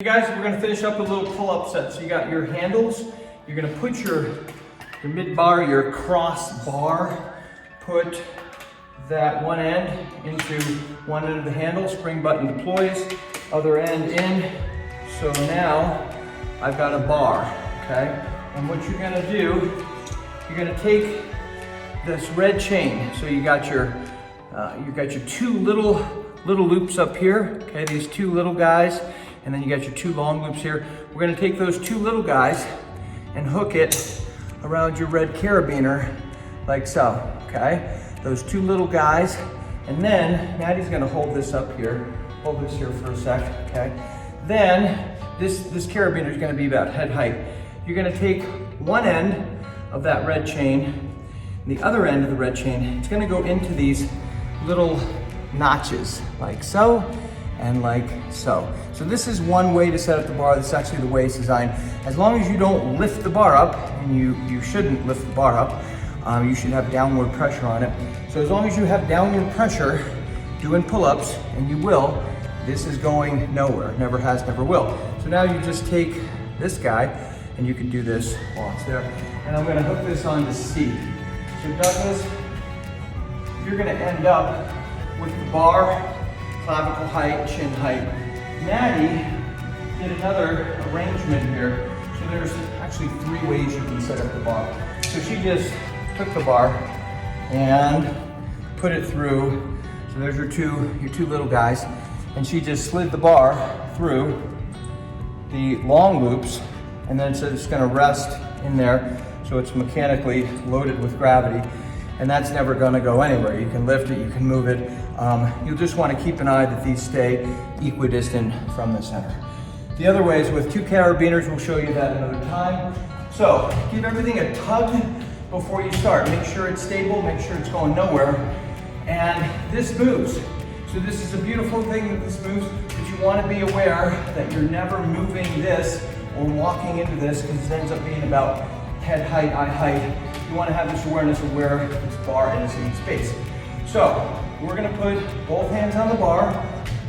Hey guys, we're gonna finish up a little pull-up set. So you got your handles. You're gonna put your mid bar, your cross bar, put that one end into one end of the handle, spring button deploys, other end in. So now I've got a bar, okay? And what you're gonna do, you're gonna take this red chain. So you got your two little loops up here, okay? These two little guys. And then you got your two long loops here. We're gonna take those two little guys and hook it around your red carabiner like so, okay? Those two little guys. And then Maddie's gonna hold this up here. Hold this here for a sec, okay? Then this carabiner is gonna be about head height. You're gonna take one end of that red chain, and the other end of the red chain, it's gonna go into these little notches like so, and like so. So this is one way to set up the bar. This is actually the way it's designed. As long as you don't lift the bar up, and you shouldn't lift the bar up, you should have downward pressure on it. So as long as you have downward pressure doing pull-ups, and you will, this is going nowhere. Never has, never will. So now you just take this guy, and you can do this while it's there. And I'm gonna hook this onto C. So Douglas, you're gonna end up with the bar, clavicle height, chin height. Maddie did another arrangement here. So there's actually three ways you can set up the bar. So she just took the bar and put it through. So there's your two little guys. And she just slid the bar through the long loops, and then so it's gonna rest in there. So it's mechanically loaded with gravity. And that's never gonna go anywhere. You can lift it, you can move it. You'll just wanna keep an eye that these stay equidistant from the center. The other way is with two carabiners. We'll show you that another time. So give everything a tug before you start. Make sure it's stable, make sure it's going nowhere. And this moves. So this is a beautiful thing that this moves, but you wanna be aware that you're never moving this or walking into this, because it ends up being about head height, eye height. You want to have this awareness of where this bar is in space. So we're going to put both hands on the bar.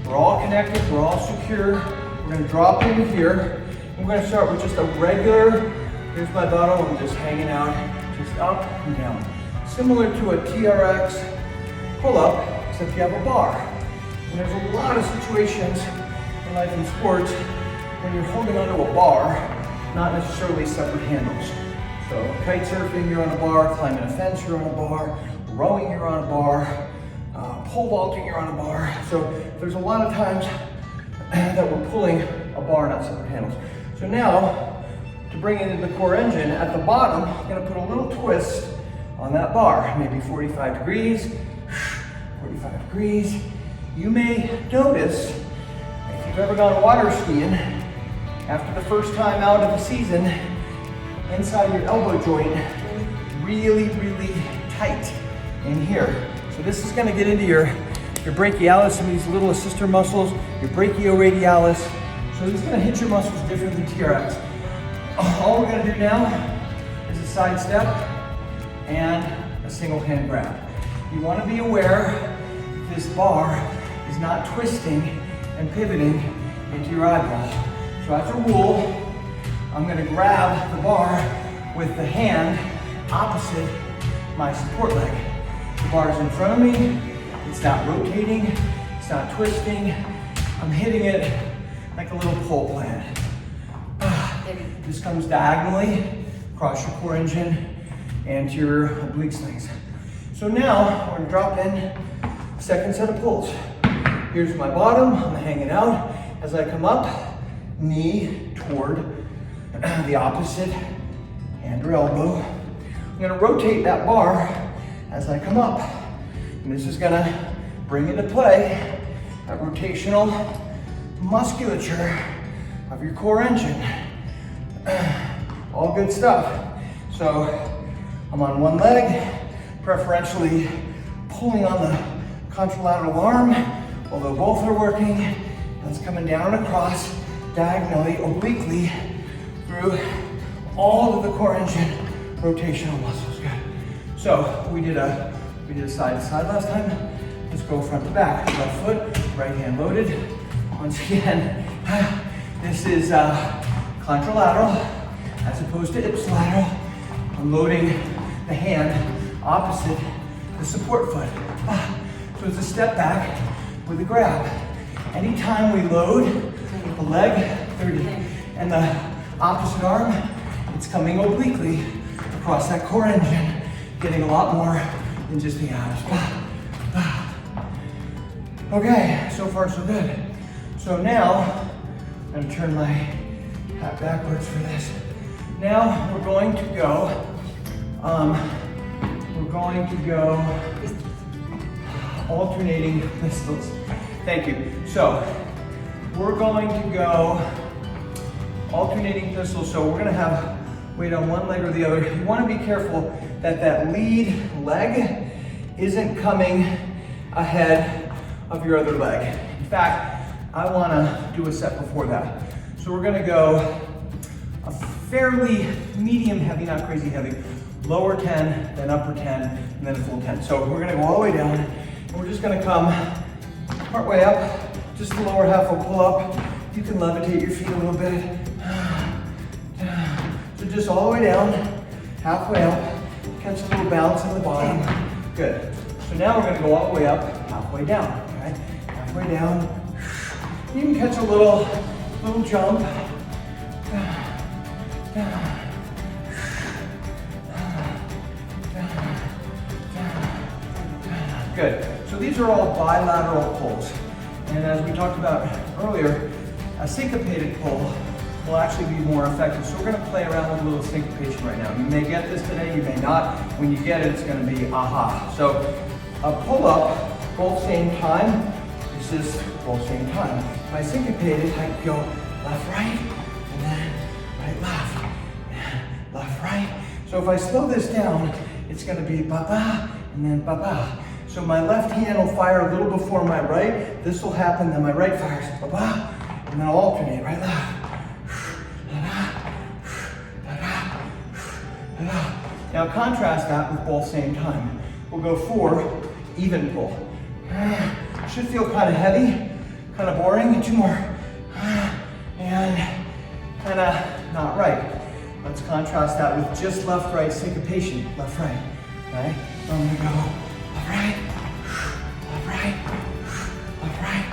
We're all connected. We're all secure. We're going to drop into here. And we're going to start with just a regular, here's my bottle. I'm just hanging out, just up and down. Similar to a TRX pull-up, except you have a bar. And there's a lot of situations in life and sports when you're holding onto a bar, not necessarily separate handles. So kite surfing, you're on a bar. Climbing a fence, you're on a bar. Rowing, you're on a bar. Pole vaulting, you're on a bar. So there's a lot of times that we're pulling a bar, not separate handles. So now, to bring it into the core engine, at the bottom, I'm gonna put a little twist on that bar, maybe 45 degrees, 45 degrees. You may notice, if you've ever gone water skiing, after the first time out of the season, inside your elbow joint, really tight in here. So this is gonna get into your brachialis, some of these little assister muscles, your brachioradialis. So this is gonna hit your muscles different than TRX. All we're gonna do now is a side step and a single hand grab. You wanna be aware this bar is not twisting and pivoting into your eyeball. So as a rule, I'm gonna grab the bar with the hand opposite my support leg. The bar is in front of me, it's not rotating, it's not twisting. I'm hitting it like a little pole plant. This comes diagonally across your core engine and to your oblique slings. So now we're gonna drop in second set of pulls. Here's my bottom, I'm hanging out. As I come up, knee toward the opposite hand or elbow. I'm gonna rotate that bar as I come up. And this is gonna bring into play that rotational musculature of your core engine. All good stuff. So I'm on one leg, preferentially pulling on the contralateral arm, although both are working. That's coming down and across, diagonally, obliquely, through all of the core engine rotational muscles. Good. So we did a side to side last time. Let's go front to back. Left foot, right hand loaded. Once again, This is contralateral as opposed to ipsilateral. I'm loading the hand opposite the support foot. So it's a step back with a grab. Anytime we load the leg, 30, and the opposite arm, it's coming obliquely across that core engine, getting a lot more than just the abs. Okay, so far so good. So now, I'm gonna turn my hat backwards for this. Now we're going to go, alternating pistols. Thank you. So, we're going to go alternating pistols. So we're gonna have weight on one leg or the other. You wanna be careful that that lead leg isn't coming ahead of your other leg. In fact, I wanna do a set before that. So we're gonna go a fairly medium heavy, not crazy heavy, lower 10, then upper 10, and then a full 10. So we're gonna go all the way down, and we're just gonna come part way up, just the lower half will pull up. You can levitate your feet a little bit. So just all the way down, halfway up, catch a little bounce on the bottom. Good. So now we're gonna go all the way up, halfway down, okay? Halfway down. You can catch a little jump. Good. So these are all bilateral pulls. And as we talked about earlier, a syncopated pull will actually be more effective. So we're gonna play around with a little syncopation right now. You may get this today, you may not. When you get it, it's gonna be aha. So a pull up, both same time. This is both same time. If I syncopated, I go left, right, and then right, left, left, right. So if I slow this down, it's gonna be ba-ba, and then ba-ba. So my left hand will fire a little before my right. This will happen, then my right fires ba-ba, and then I'll alternate, right, left. Now contrast that with both same time. We'll go 4, even pull. Should feel kind of heavy, kind of boring. 2 more. And kind of not right. Let's contrast that with just left, right, syncopation. Left, right, okay? So I'm gonna go left, right, left, right, left, right,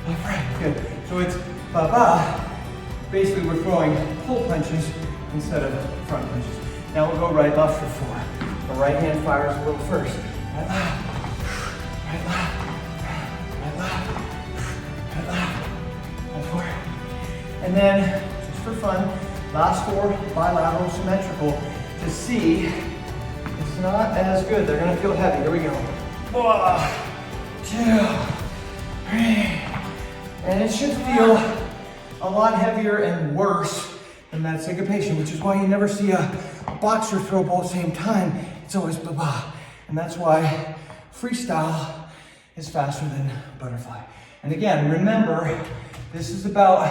left, right. Good. So it's ba-ba. Basically, we're throwing pull punches instead of front punches. Now we'll go right, left for 4. The right hand fires a little first. Right, left, right, left, right, left, right, left, right, 4. And then, just for fun, last 4 bilateral symmetrical to see it's not as good. They're gonna feel heavy. Here we go. 1, 2, 3. And it should feel a lot heavier and worse than that syncopation, which is why you never see a boxer throw both same time. It's always ba-ba. And that's why freestyle is faster than butterfly. And again, remember, this is about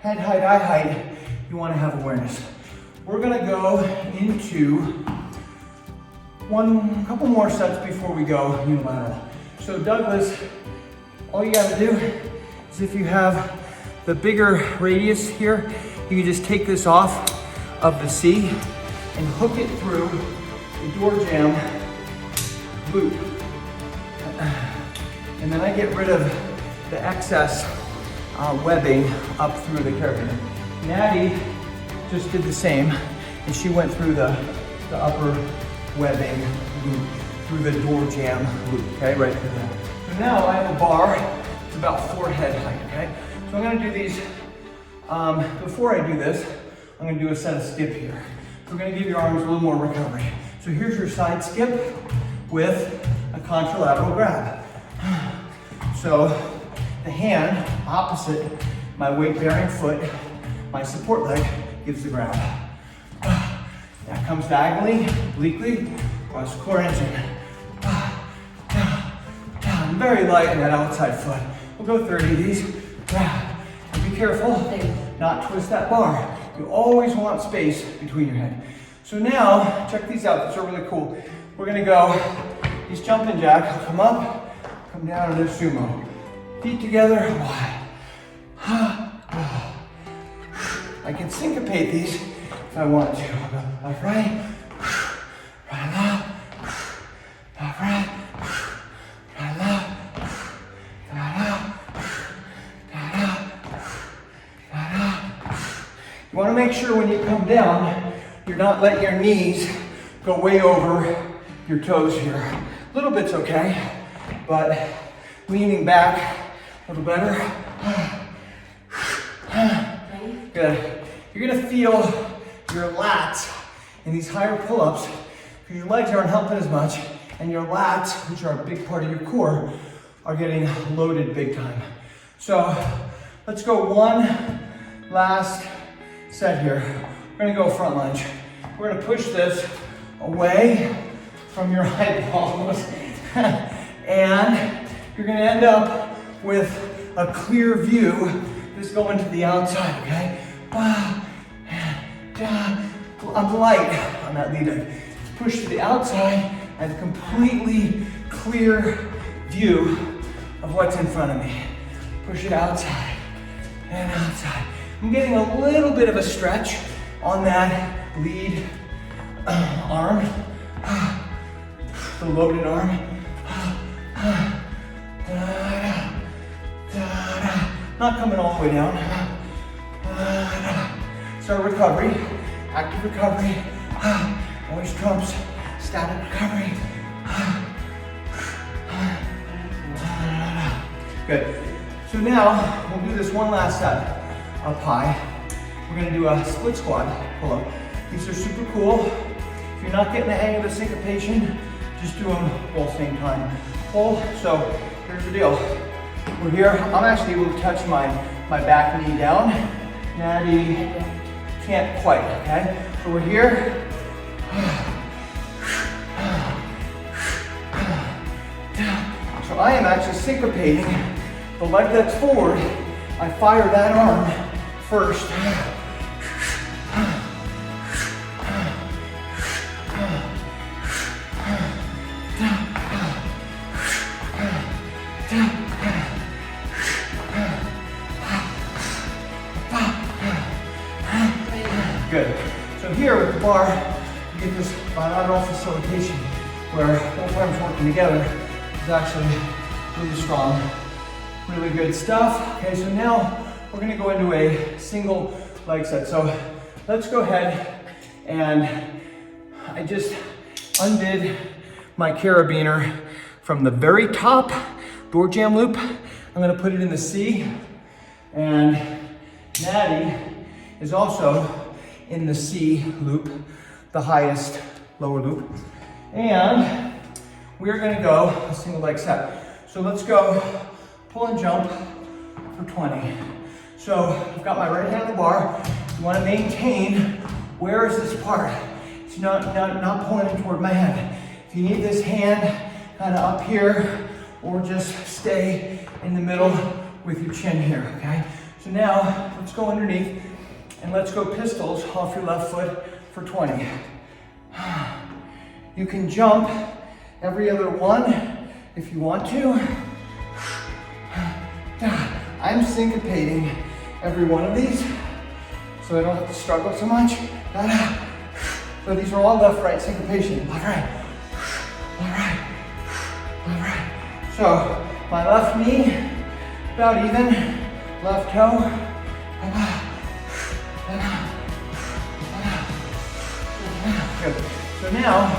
head height, eye height. You want to have awareness. We're gonna go into a couple more sets before we go unilateral. So Douglas, all you gotta do is if you have the bigger radius here, you can just take this off of the C and hook it through the door jamb loop. And then I get rid of the excess webbing up through the carabiner. Natty just did the same, and she went through the upper webbing loop through the door jamb loop, okay, right through there. So now I have a bar, it's about 4 head height, okay? So I'm gonna do these, before I do this, I'm gonna do a set of skip here. So we're gonna give your arms a little more recovery. So here's your side skip with a contralateral grab. So the hand opposite my weight-bearing foot, my support leg gives the grab. That comes diagonally, obliquely, across the core engine. Down, very light in that outside foot. We'll go 30 of these. And be careful not twist that bar. You always want space between your head. So now, check these out, these are really cool. We're gonna go, these jumping jacks, come up, come down into sumo. Feet together, wide. I can syncopate these if I want to. Left, right, right, left, left, right, right, left, right, left, right, left. You want to make sure when you come down, you're not letting your knees go way over your toes here. A little bit's okay, but leaning back a little better. Good. You're gonna feel your lats in these higher pull-ups because your legs aren't helping as much, and your lats, which are a big part of your core, are getting loaded big time. So let's go one last set here. We're gonna go front lunge. We're gonna push this away from your eyeballs and you're gonna end up with a clear view. Just going to the outside, okay? I'm light on that lead leg. Push to the outside and completely clear view of what's in front of me. Push it outside and outside. I'm getting a little bit of a stretch on that lead arm, the loaded arm. Not coming all the way down. Start recovery, active recovery, always trumps static recovery. Good. So now we'll do this one last set up high. We're gonna do a split squat pull-up. These are super cool. If you're not getting the hang of the syncopation, just do them both same time. Pull. So here's the deal. We're here. I'm actually able to touch my back knee down. Natty can't quite, okay? So we're here. So I am actually syncopating the leg that's forward. I fire that arm first. Good. So here with the bar, you get this bilateral facilitation where both arms working together is actually really strong, really good stuff. Okay, so now we're gonna go into a single leg set. So let's go ahead, and I just undid my carabiner from the very top door jamb loop. I'm gonna put it in the C, and Natty is also in the C loop, the highest lower loop. And we're gonna go a single leg set. So let's go pull and jump for 20. So I've got my right hand on the bar. You wanna maintain, where is this part? It's not pointing toward my head. If you need this hand kind of up here, or just stay in the middle with your chin here, okay? So now let's go underneath, and let's go pistols off your left foot for 20. You can jump every other one if you want to. I'm syncopating every one of these so I don't have to struggle so much. So these are all left-right syncopation. Left, right, left, right, left, right. So my left knee, about even, left toe, good. So now,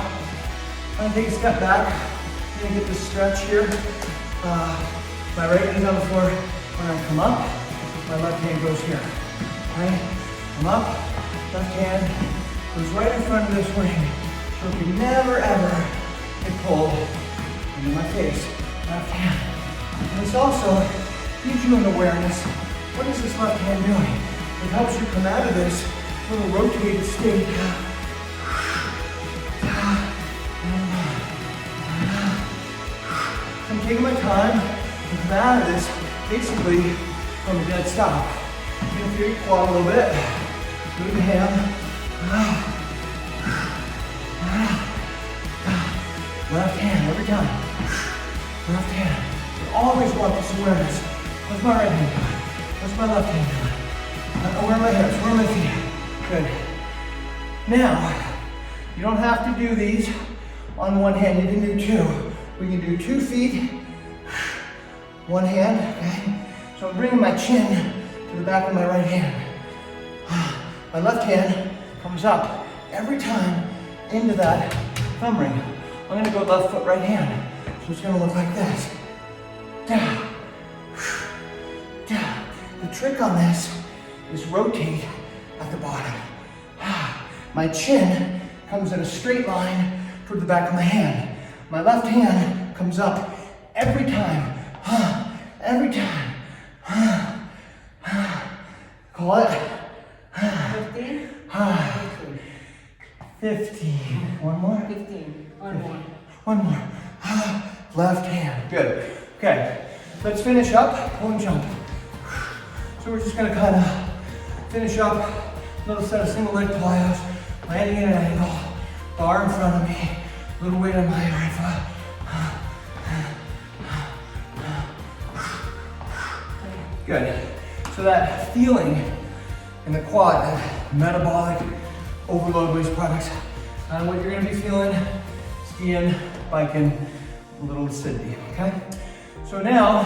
I'm gonna take a step back. I'm gonna get this stretch here. My right hand's on the floor. When I come up, my left hand goes here. Okay? I'm up, left hand goes right in front of this ring. So if you never ever get pulled into my face, left hand. And this also gives you an awareness. What is this left hand doing? It helps you come out of this little rotated state. I'm taking my time to come out of this basically from a dead stop. You're gonna feel your quad a little bit. Move the hand. Left hand every time. Left hand. You always want this awareness. What's my right hand doing? What's my left hand doing? Where are my hips? Where are my feet? Good. Now, you don't have to do these on one hand. You can do two. We can do 2 feet, one hand, okay? So I'm bringing my chin to the back of my right hand. My left hand comes up every time into that thumb ring. I'm gonna go left foot, right hand. So it's gonna look like this. Down, down. The trick on this is rotate at the bottom. My chin comes in a straight line toward the back of my hand. My left hand comes up every time. Every time. Call it. 15. 15. One more. 15. One more. One more. Left hand. Good. Okay. Let's finish up. Pull and jump. So we're just gonna kind of finish up. Little set of single leg plyos. Landing at an angle. Bar in front of me. Little weight on my right foot. Good. So that feeling in the quad, that metabolic overload waste products, kind of what you're gonna be feeling skiing, biking, a little Sydney, okay? So now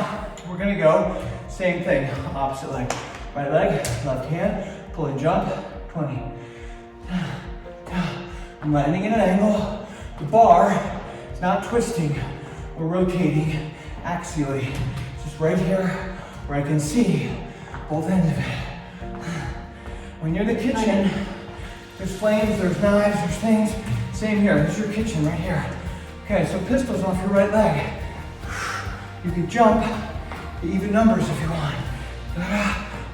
we're gonna go, same thing, opposite leg. Right leg, left hand, pull and jump, 20. I'm landing at an angle. The bar is not twisting or rotating axially. It's just right here where I can see both ends of it. When you're in the kitchen, there's flames, there's knives, there's things. Same here, this is your kitchen right here. Okay, so pistols off your right leg. You can jump to even numbers if you want.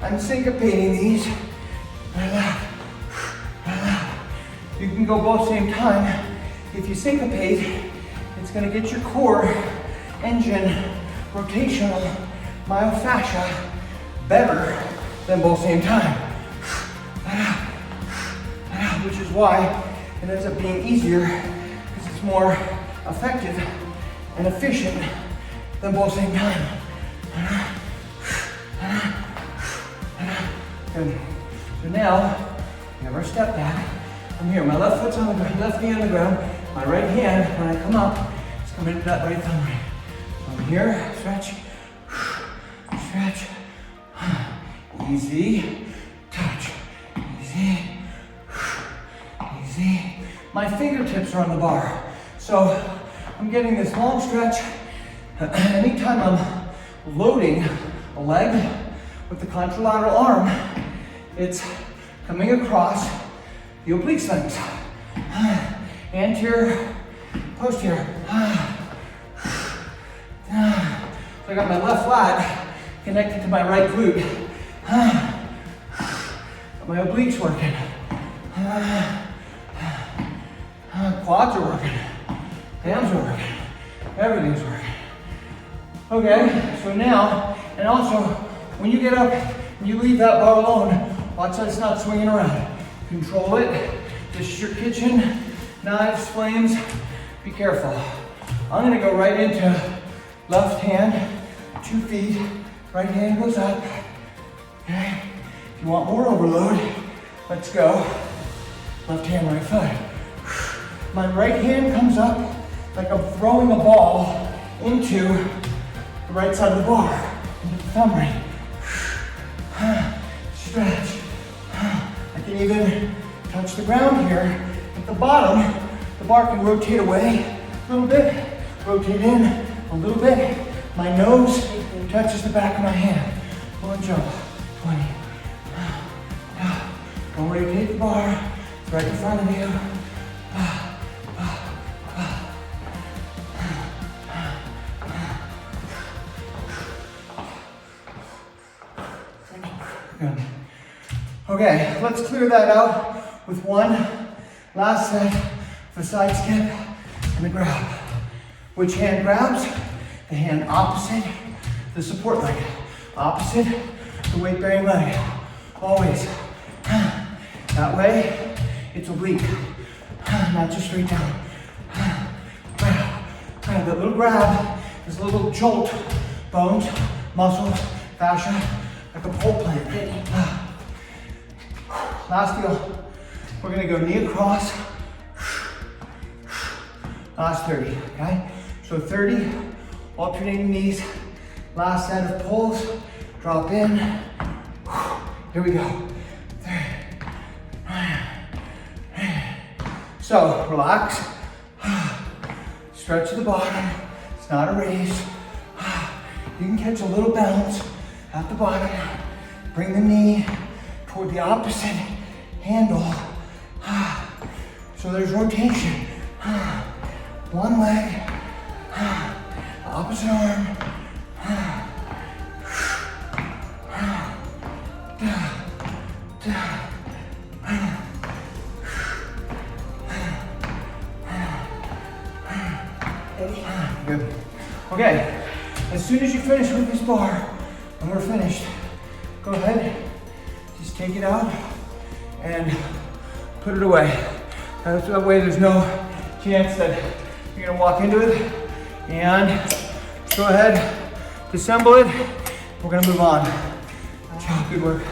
I'm syncopating these. Right left, right left. You can go both same time. If you syncopate, it's gonna get your core, engine, rotational, myofascia better than both same time. Which is why it ends up being easier, because it's more effective and efficient than both same time. Good. So now, we have our step back. I'm here, my left foot's on the ground, left knee on the ground. My right hand, when I come up, is coming into that right thumb ring. So I'm here, stretch, stretch, easy, touch, easy, easy. My fingertips are on the bar. So I'm getting this long stretch. Anytime I'm loading a leg with the contralateral arm, it's coming across the oblique lengths. Anterior, posterior. So I got my left lat connected to my right glute. Got my obliques working. Quads are working. Hams are working. Everything's working. Okay, so now, and also, when you get up and you leave that bar alone, watch that it's not swinging around. Control it. This is your kitchen. Knives, flames, be careful. I'm gonna go right into left hand, 2 feet, right hand goes up. Okay, if you want more overload, let's go. Left hand, right foot. My right hand comes up like I'm throwing a ball into the right side of the bar, into the thumb ring. Stretch. I can even touch the ground here. At the bottom, the bar can rotate away a little bit, rotate in a little bit. My nose touches the back of my hand. Pull and jump. 20. Don't rotate the bar. It's right in front of you. Good. Okay, let's clear that out with one last set of a side skip and a grab. Which hand grabs? The hand opposite the support leg. Opposite the weight bearing leg. Always. That way, it's oblique, not just straight down. Grab. That little grab is a little jolt. Bones, muscles, fascia, like a pole plant. Last deal. We're gonna go knee across. Last 30, okay? So 30, alternating knees. Last set of pulls. Drop in. Here we go. So relax. Stretch the bottom. It's not a race. You can catch a little bounce at the bottom. Bring the knee toward the opposite handle. So there's rotation. One leg, opposite arm. Good. Okay, as soon as you finish with this bar, when we're finished, go ahead, just take it out and put it away. That way there's no chance that you're gonna walk into it. And go ahead, disassemble it. We're gonna move on. Good job, good work.